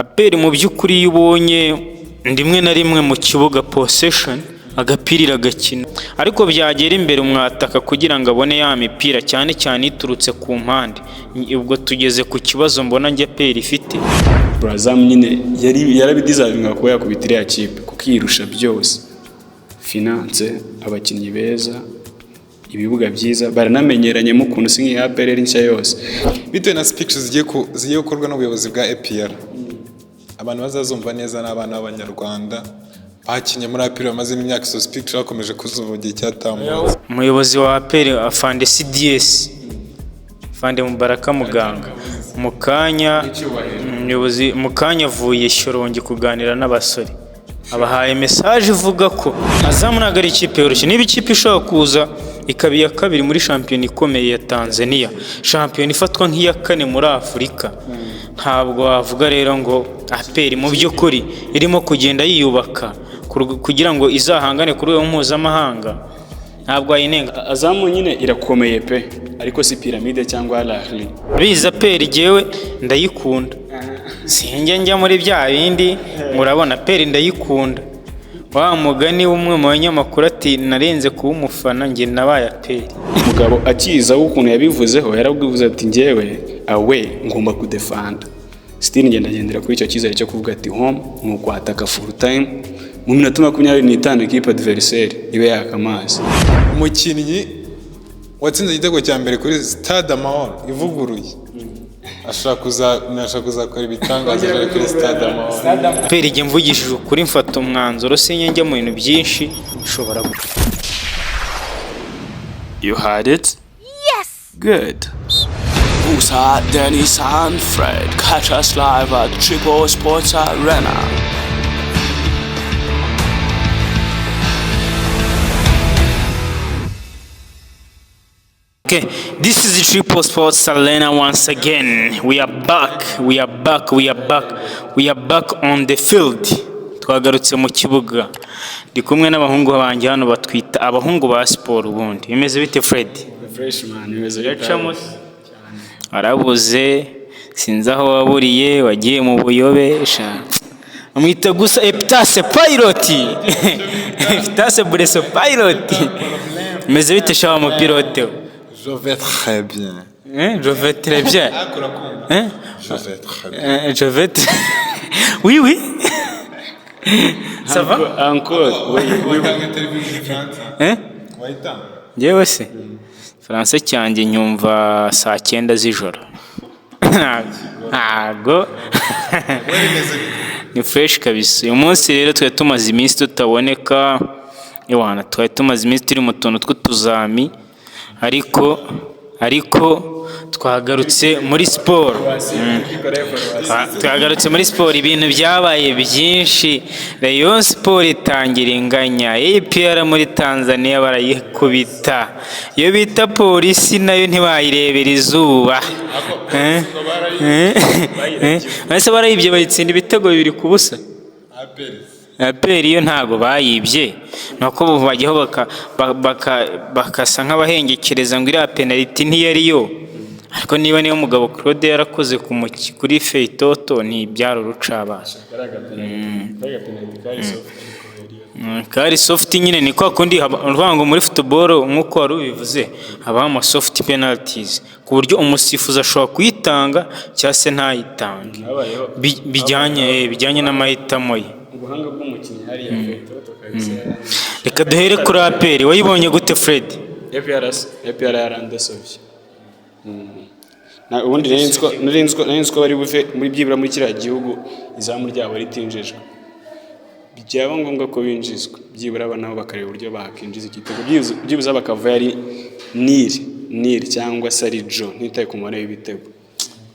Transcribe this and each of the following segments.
Aperi mu by'ukuri iyo ubonye rimwe na rimwe mu kibuga possession agapirira gakina, ariko byagera imbere umwataka kugira ngo abone ya mipira cyane cyane iturutse ku mpande. Ubwo tugeze ku kibazo mbona njye Aperi ifite. Brazamu nyine yarabidizavinga kuba yakubitira ya kipe kuko yirusha byose, finance, abakinnyi beza, ibibuga byiza, baranamenyeranyemo ukuntu si nk'iya Aperi nshya yose. Bitewe na speeches zigiye gukorwa n'ubuyobozi bwa APR, abantu bazazumva neza n'abana b'Abanyarwanda bakinnye muri Aperi bamaze imyaka, izo speeches bakomeje kuzuva igihe cyatambutse. Umuyobozi wa Aperi afande CDS, Fande Mubaraka Muganga, mukanya avuye Shyorongi kuganira n'abasore, abahaye message ivuga ko Azam ntabwo ari ikipe yoroshye. Niba ikipe ishobora kuza ikaba iya kabiri muri shampiyona ikomeye ya Tanzania, shampiyona ifatwa nk'iya kane muri Afurika, ntabwo wavuga rero ngo Aperi mu by'ukuri irimo kugenda yiyubaka kugira ngo izahangane kuri uwo mpuzamahanga, ntabwo ayinenga. Azamu nyine irakomeye pe, ariko si piramide cyangwa Al-Ahly. Biza Aperi jewe ndayikunda, sinjye njya muri bya bindi murabona. Aperi ndayikunda, wa mugani umwe mu banyamakuru ati narenze kuba umufana njye nabaye Aperi. Umugabo akiza ukuntu yabivuzeho, yarabwivuze ati njyewe awe ngomba kudefanda. Still ngendera kuri icyo cyizere cyo kuvuga ati home ni ukwataka full time, mu minota 25 ikipe adversaire ibe yakamazi. Umukinnyi watsinze igitego cya mbere kuri Stade Amahoro ivuguruye ashaka kuzakora ibitangaza kuri Stade Amahoro. Aperi igihe mvugishije ukuri mfata umwanzuro, sinjye mu bintu byinshi ushobora. You heard it? Yes! Good. Musa, Dennis and Fred, catch us live at Triple Sports Arena. Okay, this is the Triple Sports Arena once again. We are back on the field. Twagarutse mu kibuga. Ndi kumwe n'abahungu banjye hano batwita abahungu ba siporo. Ubundi bimeze bite Fred? Freshman bimeze yacamo arabuze, sinzi aho waburiye, wagiye mu buyobesha. Amwita gusa Epitase Pilot. Epitase Breso Pilot. Bimeze bite shawa mu pilote? Je vais très bien. Je vais très bien. Je vais très bien. Je vais Oui. Ça va? Encore. Oui. Yewe se. Français cyanjye nyumva saa 9 z'ijoro. Ntago. Ni fresh kabisa. Uyu munsi rero twe tumaze iminsi tutaboneka. Yohana twe tumaze iminsi turi mu tuntu tw'utuzami. Ariko twagarutse muri siporo. Twagarutse muri siporo, ibintu byabaye byinshi. Rayon Sport itangira inganya, APR muri Tanzania barayikubita, iyo bita polisi nayo ntibayirebera izuba. Base barayibye bayitsinda ibitego 2-0. Aperi yo ntago bayibye, nuko bo bajyaho bakasa nk'abahengekereza ngo iriya penalty ntiyariyo. Ariko niba niyo mugabo Claude yarakoze kuri Feitoto ni byaro rucabasha. Kari soft nyine ni kwa kundi urwango muri football nkuko wari ubivuze, habamo soft penalties ku buryo umusifuzi ashobora kuyitanga cyangwa se ntayitange, bijyanye n'amahitamo ye. Ubuhanga bw'umukinnyi hariya Feitoto kabisa. Reka duhere kuri Aperi, wayibonye gute Fred? APR yarandesovye. Na ubundi narinziko bari buve muri byibura muri kiriya gihugu izamu ryabo ritinjejwe. Byaba ngombwa ko binjizwa byibura abana bakareba uburyo bakinjiza igitego, byibuza bakava yari Nil cyangwa Sarijo ntitaye ku mubare w'ibitego,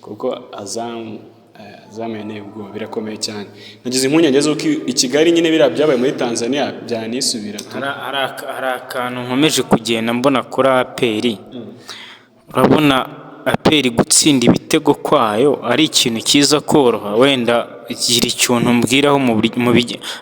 kuko Azam yane ubwo birakomeye cyane. Nagize impungenge z'uko i Kigali nyine byabaye muri Tanzania byanisubira. Hari akantu nkomeje kugenda mbona kuri Aperi. Urabona aperi gutsinda ibitego kwayo ari ikintu cyiza koroha? Wenda gira ikintu mbwiraho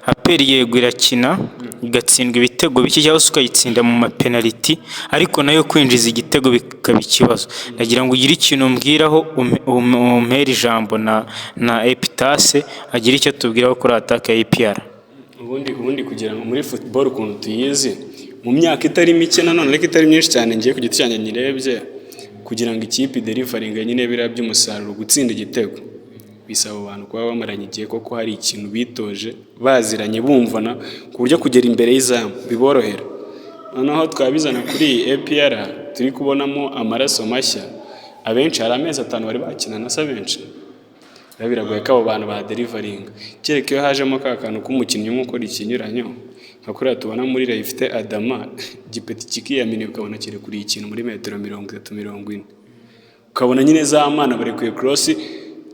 aperi yego irakina igatsindwa ibitego bike cyangwa se ukayitsinda mu mapenaliti, ariko nayo kwinjiza igitego bikaba ikibazo. Ndagira ngo ugire ikintu mbwiraho, umpere ijambo na Epitase agira icyo tubwiraho kuri ataka ya APR. ubundi kugira ngo muri football ukuntu tuyizi mu myaka itari mike nanone ariko itari myinshi cyane, ngiye ku giti cyanjye nyirebye, kugira ngo ikipe deliveringa nyine biriya by'umusaruro gutsinda igitego bisaba abantu kuba bamaranye igihe koko hari ikintu bitoje baziranye bumvana ku buryo kugera imbere y'izamu biborohera. Noneho twabizana kuri APR turi kubonamo amaraso mashya, abenshi hari amezi 5 bari bakina na se benshi biragoye ko abo bantu ba deliveringa, kereka iyo hajemo ka kantu k'umukinnyi nk'uko rikinyuranyo nka kuriya tubona muri Rayifite Adama gipeti kikiyamini ukabona kiri kuri ikintu muri metero 30-40, ukabona nyine za mana bari ku cross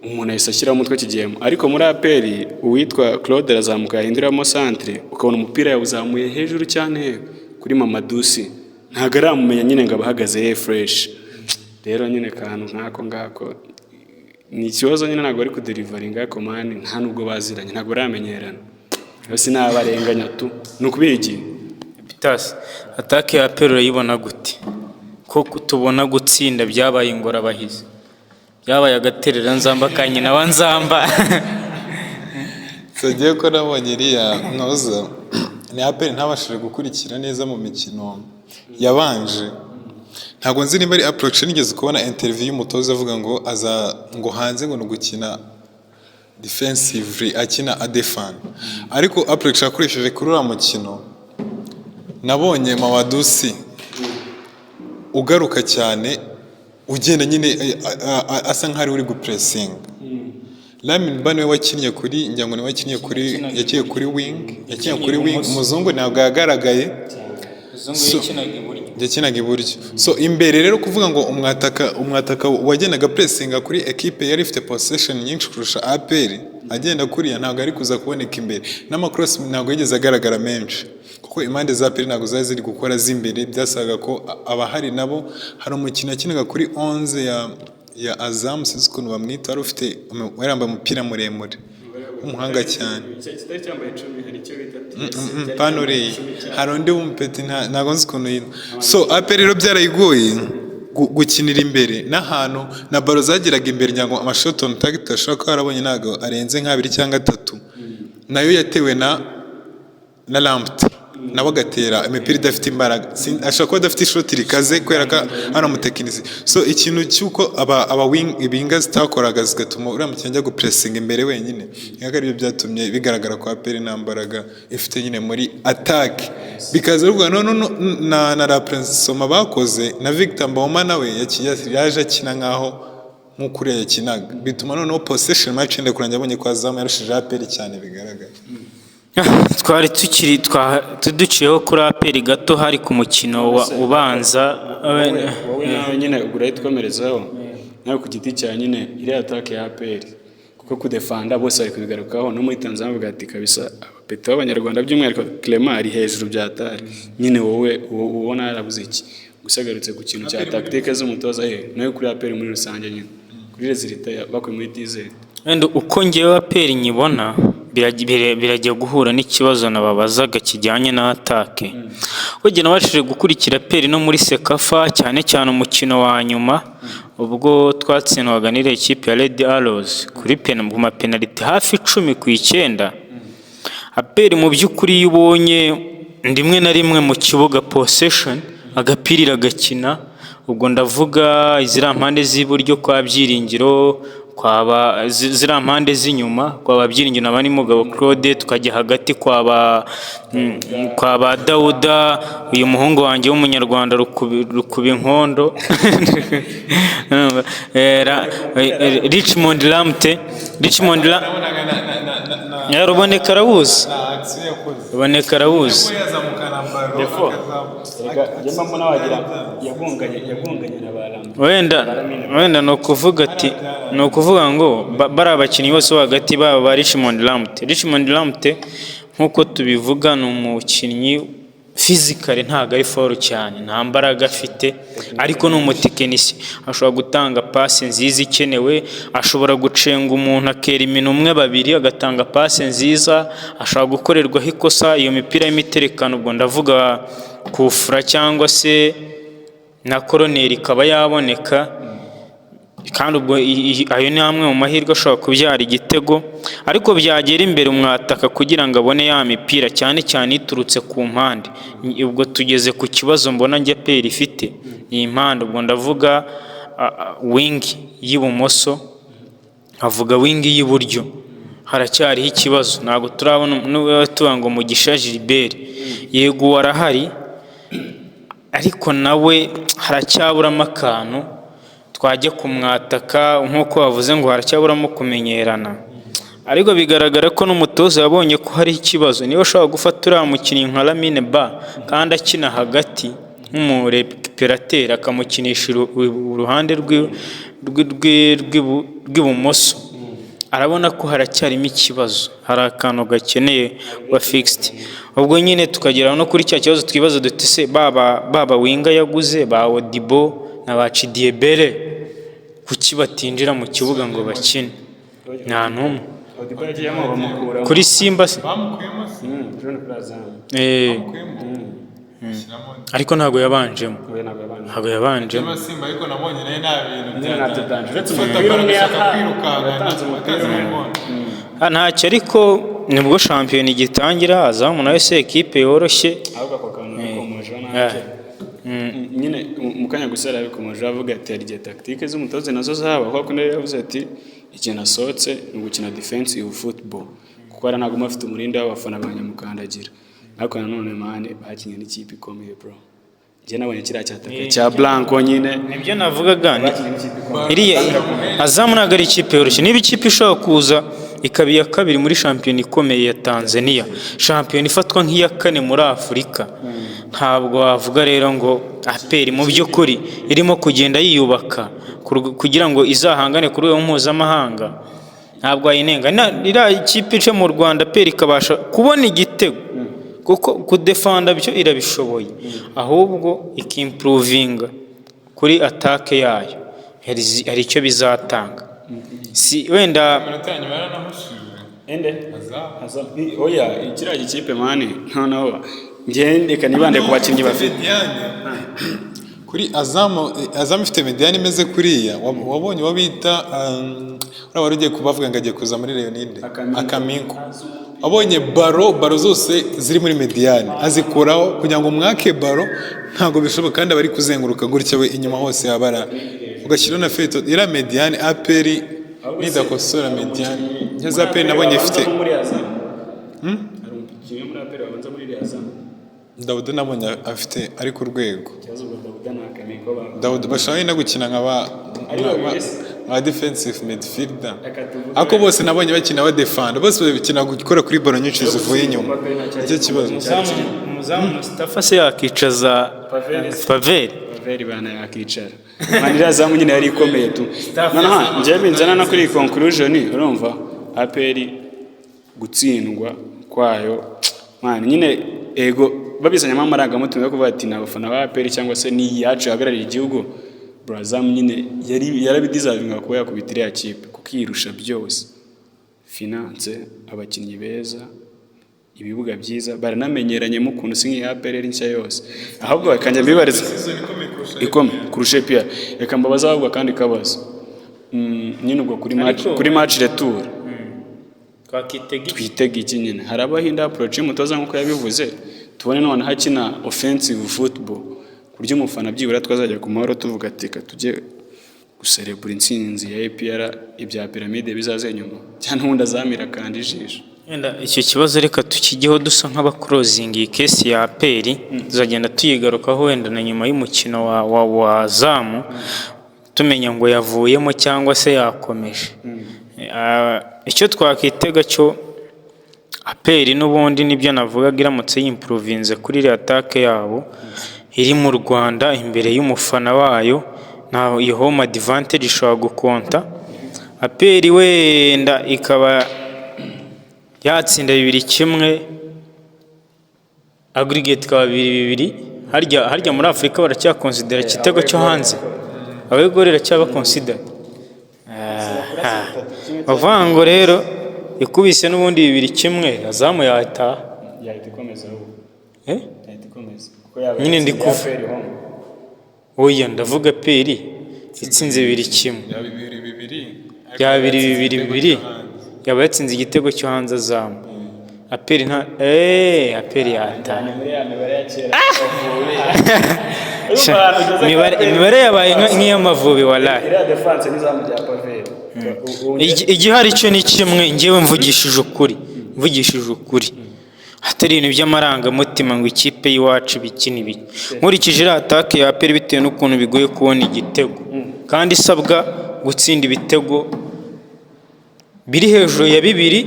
umuntu ahise ashyiraho umutwe kigiyemo. Ariko muri aperi uwitwa Claude arazamuka yahinduramo centre, ukabona umupira yawuzamuye hejuru cyane kuri Mamadusi, ntago aramumenya nyine ngo abahagaze ye fresh. Rero nyine kantu nkako ngako ni ikibazo nyine, ntago ari kudelivaringa komani, nta nubwo baziranye, ntago ramenyerana, bose nabarenganya tu nukubiki. Epitase, atake ya APR urayibona gute? Ko tubona gutsinda byabaye ingorabahizi, byabaye agaterera nzamba kanyina wa nzamba. Sagiye ko nabonye iriya noza ni APR ntabashije gukurikira neza mu mikino yabanje. Ntabwo nzi niba ari approach nigeze kubona interview y'umutoza avuga ngo ngo hanze ngo nugukina defensively akina adefan, ariko approach akoresheje kuri uriya mukino nabonye Mamadusi ugaruka cyane ugenda nyine asa nk'ari uri gupressinga. Lamin Bane wakinnye kuri njyango ni wakinnye kuri wing, umuzungu ntabwo yagaragaye, yakinaga iburyo. So imbere rero kuvuga ngo umwataka wagendaga pressinga kuri equipe yari ifite possession nyinshi kurusha APR, agenda kuriya ntabwo ari kuza kuboneka imbere, n'amacross ntabwo yigeze agaragara menshi, kuko impande za APR ntabwo zari ziri gukora z'imbere. Byasaga ko abahari nabo hari umukino yakinaga kuri 11 ya Azam, sinzi ukuntu bamwita, wari ufite warambaye umupira muremure umuhanga cyane, panori hari undi w'umupeti ntabwo nzi ukuntu yino. So APR rero byarayigoye gukinira imbere n'ahantu na baro zagiraga imbere, ngira ngo amashot on target ashobora kuba yarabonye ntabwo arenze nk'abiri cyangwa 3, nayo yatewe na Lamptey nabo gatera imipira idafite imbaraga, ashobora kuba adafite ishoti rikaze kubera ko hano umutekinisi. So ikintu cy'uko aba wingers zitakoraga zigatuma uriya mukinnyi ajya gupressinga imbere wenyine, ntabwo aribyo byatumye bigaragara ko APR nta mbaraga ifite nyine muri attack. Bikaza rubwa na la Prince bakoze na Victor Mboma nawe yaje akina nk'uko uriya yakinaga, bituma noneho possession match ende kurangira abonye ko Azam yarushije APR cyane bigaragara. Twari tuduciyeho kuri APR gato hari ku mukino ubanza, wowe nyine ugura twikomerezaho nawe ku giti cya nyine iri attack ya APR, kuko kudefanda bose ari kubigarukaho. No muri Tanzania bavuga ati kabisa abapeta b'abanyarwanda by'umwihariko Clement ari hejuru byatari. Nyine wowe ubona yarabuze iki gusagarutse ku kintu cya tactique z'umutoza nayo kuri APR muri rusange nyine kuri resulta bakwe muri dizaine. Wenda uko ngewe APR nyibona biragiye guhura n'ikibazo nababazaga kijyanye na atake. Kugira nabashije gukurikira APR no muri Sekafa cyane cyane umukino wa nyuma ubwo twatsinwaga n'ire equipe ya Red Arrows kuri penalty hafi 10-9. APR mu by'ukuri yubonye ndimwe na rimwe mu kibuga possession agapirira gakina, ubwo ndavuga izira mpande z'iburyo kwa Byiringiro, kwaba zira mpande z'inyuma kwa Byiringiro nabani mugabo Claude, tukajya hagati kwa ba Dauda, uyu muhungu wanjye w'umunyarwanda rukuba inkondo Richmond Lamptey yaruboneka rawuzi ruboneka rawuzi wenda no kuvuga ngo bari abakinnyi bose hagati baba Richmond Lamptey nkuko tubivuga ni umukinnyi fizikare ntabwo ari foru cyane, nta mbaraga afite, ariko ni umutekinisi, ashobora gutanga pasi nziza ikenewe, ashobora gucenga umuntu akera imino umwe babiri agatanga pasi nziza, ashobora gukorerwaho ikosa, iyo mipira y'imiterekano ubwo ndavuga kufura cyangwa se na koroneri ikaba yaboneka, kandi ubwo ayo ni amwe mu mahirwe ashobora kubyara igitego, ariko byagera imbere umwataka kugira ngo abone ya mipira cyane cyane iturutse ku mpande. Ubwo tugeze ku kibazo mbona njye APR ifite, iyi mpande ubwo ndavuga wingi y'ibumoso, avuga wingi y'iburyo, haracyariho ikibazo, ntabwo turabona tuvuga ngo Mugisha Gilbert yego warahari, ariko nawe haracyaburamo akantu, twajya kumwataka nk'uko bavuze ngo haracyaburamo kumenyerana, ariko bigaragara ko n'umutoza yabonye ko hari ikibazo. Niba ashobora gufata uriya mukinnyi nka Lamine Ba kandi akina hagati nk'umureperateri akamukinisha uruhande rw'ibumoso, arabona ko haracyarimo ikibazo, hari akantu gakeneye wa fixed. Ubwo nyine tukagera no kuri cya kibazo twibaza duti se baba winga yaguze ba Odibo na ba Chidiebere kuki batinjira mu kibuga ngo bakine? Nta numwe kuri Simba se ariko ntabwo yabanjemo, ariko nabonye nayo nta bintu ntacyo, ariko nibwo shampiyona igitangira, Azamu nayo se ekipe yoroshye. Nyine mu kanya gusa yarabikomeje avuga ati hari igihe tactique z'umutoza nazo zaba, kuko nayo yavuze ati ikintu asohotse ni ugukina defensive football, kuko ari ntabwo afite umurindi w'abafana banyamukandagira, ariko nanone mane bakinnye n'ikipe ikomeye bro. Njye nabonye kiriya cyataka cya Blanco nyine nibyo navugaga, iriya Azamu ntabwo ari ikipe yoroshye, niba ikipe ishobora kuza ikaba iya kabiri muri shampiyona ikomeye ya Tanzania, shampiyona ifatwa nk'iya kane muri Afurika, ntabwo wavuga rero ngo APR mu by'ukuri irimo kugenda yiyubaka kugira ngo izahangane ku rwego mpuzamahanga, ntabwo wayinenga. Iriya ikipe ice mu Rwanda APR ikabasha kubona igitego, kuko kudefanda byo irabishoboye, ahubwo ikimprovinga kuri atake yayo, hari icyo bizatanga. Si wenda oya ikiriya gikipe mani noneho ngendeka nibande ku bakinnyi bafite kuri Azamu ifite Mediane imeze kuriya, wabonye uwo bita wari ugiye kubavuga ngo agiye kuza muri Leonide Akaminko, wabonye baro zose ziri muri Mediane azikuraho kugira ngo mwake baro, ntabwo bishoboka, kandi abari kuzenguruka gutya we inyuma hose yabara, ugashyiraho na feto ira Mediane. APR nidakosora Mediane neza, APR nabonye ifite Dawuda nabonye afite ari ku rwego, Dawuda bashobora no gukina nka defensive midfielder, ariko bose nabonye bakina badefanda, bose bakina gukora kuri ballon nyinshi zivuye inyuma. Icyo kibazo umuzamu Mustafa se yakicaza Paveri bana yakicara manira Azamu nyine yari ikomeye tu. Noneho njye binzana na kuri conclusion, urumva APR gutsindwa kwayo mwana nyine ego babizanyamo amarangamutima yo kuvuga ati n'abafana ba APR cyangwa se ni yacu hagarariye igihugu, Azamu nyine yarabidizavinga kuba yakubitira ya kipe kukirusha byose, finance, abakinnyi beza, ibibuga byiza, baranamenyeranye mu kuntu singi APR nshya yose, ahubwo bakanja mbibariza ikome kurusha APR. Reka mbabaza ahubwo kandi kabazo nyine ubwo kuri match retour twitega iki nyine, harabahinda approach y'umutoza nkuko yabivuze, tubone none hakina offensive football kurya umufana byibura twazajya ku mahoro tuvuga ati tujye guserebura intsinzi ya APR, ibya piramide bizaze nyuma cyane ubundi Azamira kandi ijisho. Wenda icyo kibazo reka tukigeho dusa nk'abaclosing iyi case ya APR, tuzagenda tuyigarukaho wenda na nyuma y'umukino wa Azamu, tumenya ngo yavuyemo cyangwa se yakomeje. Icyo twakitega cyo APR n'ubundi nibyo navugaga, iramutse yimprovinze kuri iriya atake yabo iri mu Rwanda imbere y'umufana wayo, na iyo home advantage ishobora gukonta. APR wenda ikaba yatsinda 2-1 aggregate ikaba 2-2. harya muri Afurika baracyakonsidera igitego cyo hanze abegorera cyaba consider bavango rero ikubise n'ubundi 2-1 Azamu yahita ikomeza nyine ndi kuva oya ndavuga peri itsinze 2-1 ya 2-2 yaba yatsinze igitego cyo hanze Azamu aperi nta aperi yatana imibare yabaye nk'iy'Amavubi wallahi igihari cyo ni kimwe ngewe mvugishije ukuri hatari ibintu by'amarangamutima ngo ikipe y'iwacu bikina ibiki nkurikije atake ya aperi bitewe n'ukuntu bigoye kubona igitego kandi isabwa gutsinda ibitego biri hejuru ya 2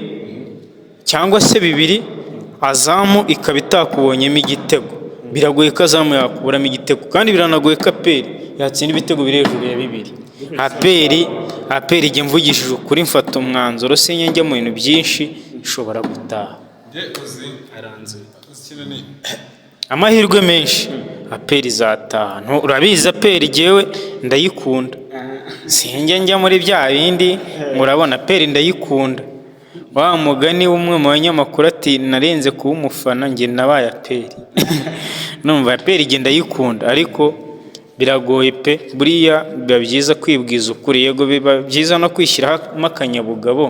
cyangwa se 2 Azamu ikaba itakubonyemo igitego biragoye ko Azamu yakuburamo igitego kandi biranagoye ko aperi yatsinda ibitego biri hejuru ya 2 aperi igihe mvugishije ukuri mfata umwanzuro sinye njya mu bintu byinshi ishobora gutaha amahirwe menshi aperi zataha urabizi aperi jewe ndayikunda sinjye njya muri bya bindi murabona aperi ndayikunda wa mugani umwe mu banyamakuru ati narenze kuba umufana njye nabaye aperi numva aperi igenda yikunda ariko biragoye pe buriya biba byiza kwibwiza ukuri yego biba byiza no kwishyiraho akanyabugabo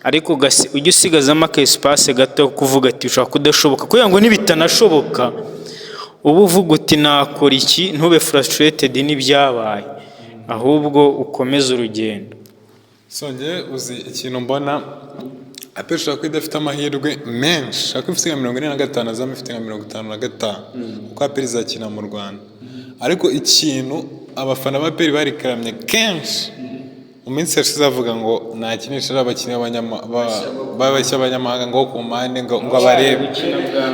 ariko ujye usigazamo espace gato kuvuga ati ushaka kudashoboka kugira ngo nibitanashoboka ubu uvuga uti nakora iki ntube frustrated n'ibyabaye ahubwo ukomeze urugendo songe uzi ikintu mbona aperi ushaka ko idafite amahirwe menshi ushaka ko ifite nka 45 Azamu ifite nka 55 kuko aperi izakina mu Rwanda ariko ikintu abafana ba aperi barikaramye kenshi mu minsi yashize avuga ngo nakinisha abakinnyi b'abanyamahanga ngo ku mpande ngo abarebe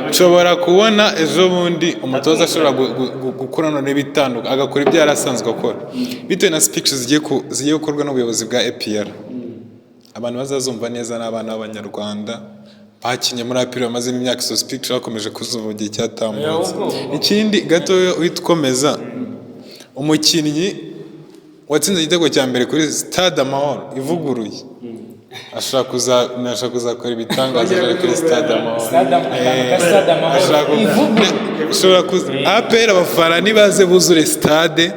nshobora kubona ejo bundi umutoza ashobora gukora none bitandukanye agakora ibyo yarasanzwe akora bitewe na speeches zigiye gukorwa n'ubuyobozi bwa APR abantu bazazumva neza n'abana b'abanyarwanda bakinye muri aperi bamaze imyaka so speeches bakomeje kuzuvugira icyatambutse ikindi gato witkomeza umukinnyi watsinze igitego cya mbere kuri Stade Amahoro ivuguruye ashaka kuzakora ibitangaza kuri Stade Amahoro aperi abafana nibaze buzure stade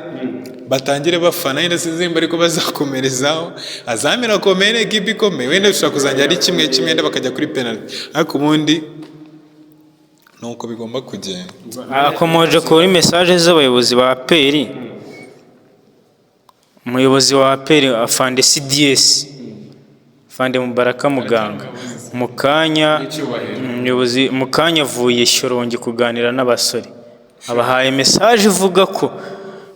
batangire bafana yenda sinzimba ariko bazakomerezaho Azamira komere equipe ikomeye wenda ushaka kuzangira ari kimwe wenda bakajya kuri penalty ariko ubundi nuko bigomba kugenda akomoje kuri message z'abayobozi ba aperi umuyobozi wa aperi afande CDS afande Mubaraka Muganga mukanya avuye Shyorongi kuganira n'abasore abahaye message ivuga ko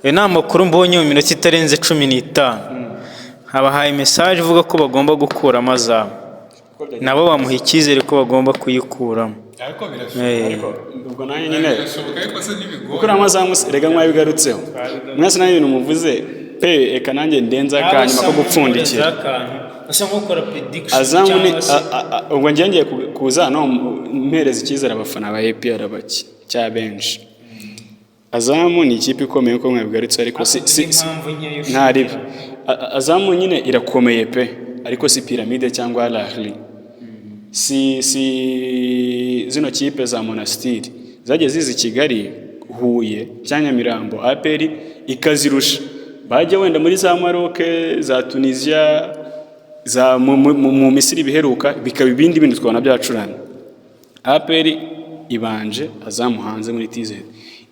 inama makuru mbonye mu minota itarenze 15 abahaye message ivuga ko bagomba gukura Azamu nabo bamuha icyizere ko bagomba kuyikuramo ariko ubwo nanjye nyine gukura Azamu rega mwabigarutseho mwese nayo ibintu muvuze pe eka nanjye ndenza kanyuma ko gupfundikira asa nk'ukora prediction Azamu ni ubwo ngiye kuza no mpereza icyizere abafana ba APR baki cya benshi Azamu ni ikipe ikomeye ko mwabigarutse ariko si ntari Azamu nyine irakomeye pe ariko si pyramide cyangwa Al-Ahli si zino kipe za Monastir zaje zizi Kigali Huye cyangwa Nyamirambo aperi ikazirusha bajya wenda muri za Maroc za Tunisia za mu Misiri biheruka bikaba ibindi bintu twabona byacurana aperi ibanje Azamu hanze muri TZ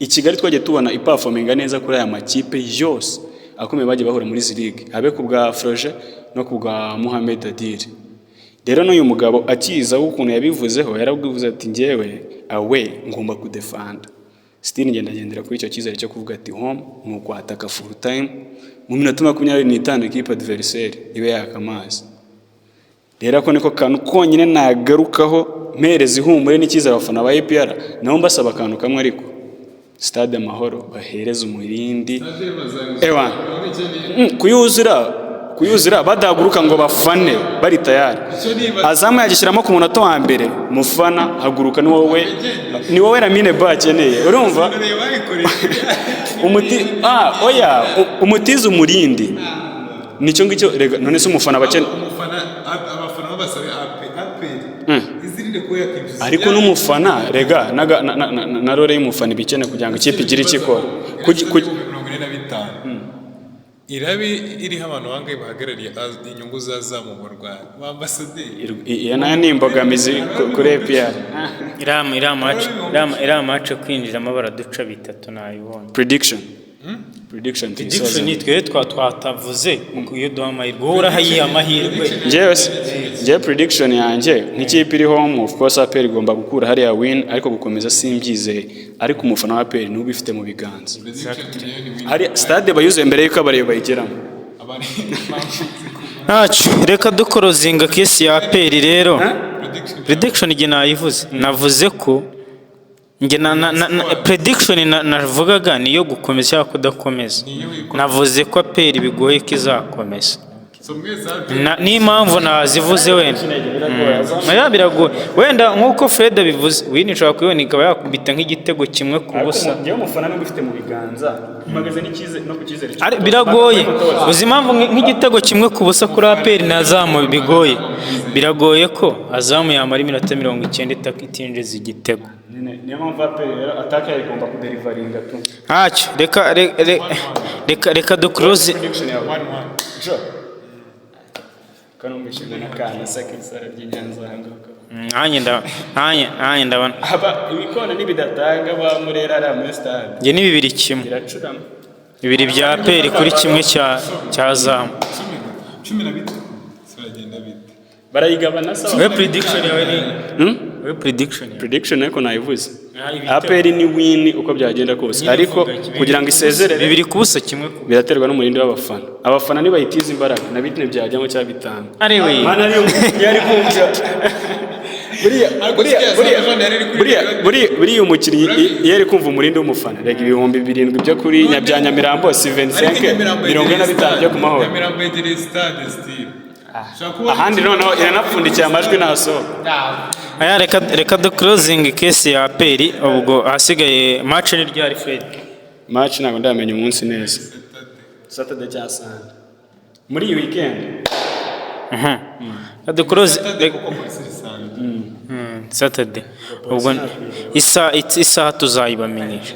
Kigali twaje tubona iperforminga neza kuri aya makipe yose akomeye baje bahura muri league habe ku bwa Froge no ku bwa Mohamed Adir rero n'uyu mugabo akiza ukuntu yabivuzeho yarabwivuze ati ngewe awe ngomba kudefanda still ngendera kuri icyo cyizere cyo kuvuga ati home nuko ataka full time mu minota 25 equipe adversaire ibe yakamazi rero ko niko kantu konyine nagarukaho mpereza ihumure n'ikiza abafana ba APR naho mbasaba kantu kamwe ariko Stade Amahoro bahereza umurindi kuyuzura kuyuzura badahaguruka ngo bafane bari tayari. Azamu yagishyiramo ku munota wa mbere, mufana haguruka, ni wowe Lamine Ba akeneye, urumva umutiza umurindi nicyo ngicyo. Rega none se umufana abakeneye, abafana babasabe ariko n'umufana rega na role y'umufana ibikene kugira ngo ikipe igire ikikora. 45 irabi iriho abantu bangaye bahagarariye inyungu zazamu mu Rwanda, ambasaderi. Iyo nayo ni imbogamizi kuri APR. iriya match kwinjiramo baraduca bitatu nayibonye. Prediction Prediction twe twatavuze iyo duha amahirwe uhora hayiha amahirwe. Njyewe prediction yanjye nk'ikipe iri home, of course APR igomba gukura hariya win, ariko gukomeza simbyizeye, ariko umufana wa APR n'ubu bifite mu biganza. Hari stade bayuzuye mbere yuko abareba bayigeramo. Ntacyo, reka dukorozinga kesi ya APR rero. Prediction igihe nayivuze, navuze ko nge prediction navugaga niyo gukomeza cyangwa kudakomeza. Navuze ko APR bigoye ko izakomeza. N'impamvu nazivuze wenda biragoye wenda nk'uko Fred abivuze, wini nshobora kubona ikaba yakubita nk'igitego kimwe ku busa. Njyewe umufana n'ubu ufite mu biganza magaze no ku cyizere. Biragoye, uzi impamvu nk'igitego kimwe ku busa kuri APR na Azamu bigoye. Biragoye ko Azamu yamara iminota 90 itinjiza igitego. Niyo mpamvu APR rero attack yayo igomba kuderivaringa tu. Ntacyo, reka duclose kanumvishe n'akana sakisara ry'Inyanza nanjye ndabona ibikona nibidatanga ba Murera ari muri stade. Nge ni 2-1 biracurama 2 bya APR kuri kimwe cya Azamu. 12 suragenda bite barayigabana sawa. We prediction yawe ni prediction ariko nayivuze APR ni win uko byagenda kose, ariko kugira ngo isezere 2 ku busa kimwe biraterwa n'umurindi w'abafana. Abafana nibayitiza imbaraga na bitine byajyamo cya bitanga. Ari we mana ariyo yari kumva buriya umukinnyi yari kumva umurindi w'umufana rega 7,000 byo kuri Nyamirambo 75 45 byo ku Mahoro. Ahandi noneho iranapfundikiye amajwi nasohoka. Reka do closing case ya APR. Ubwo hasigaye match ni ryari Fred? Match ntabwo ndamenya umunsi neza. Saturday cyangwa Sunday muri iyi weekend. Do close Saturday. Ubwo isaha tuzayibamenyesha.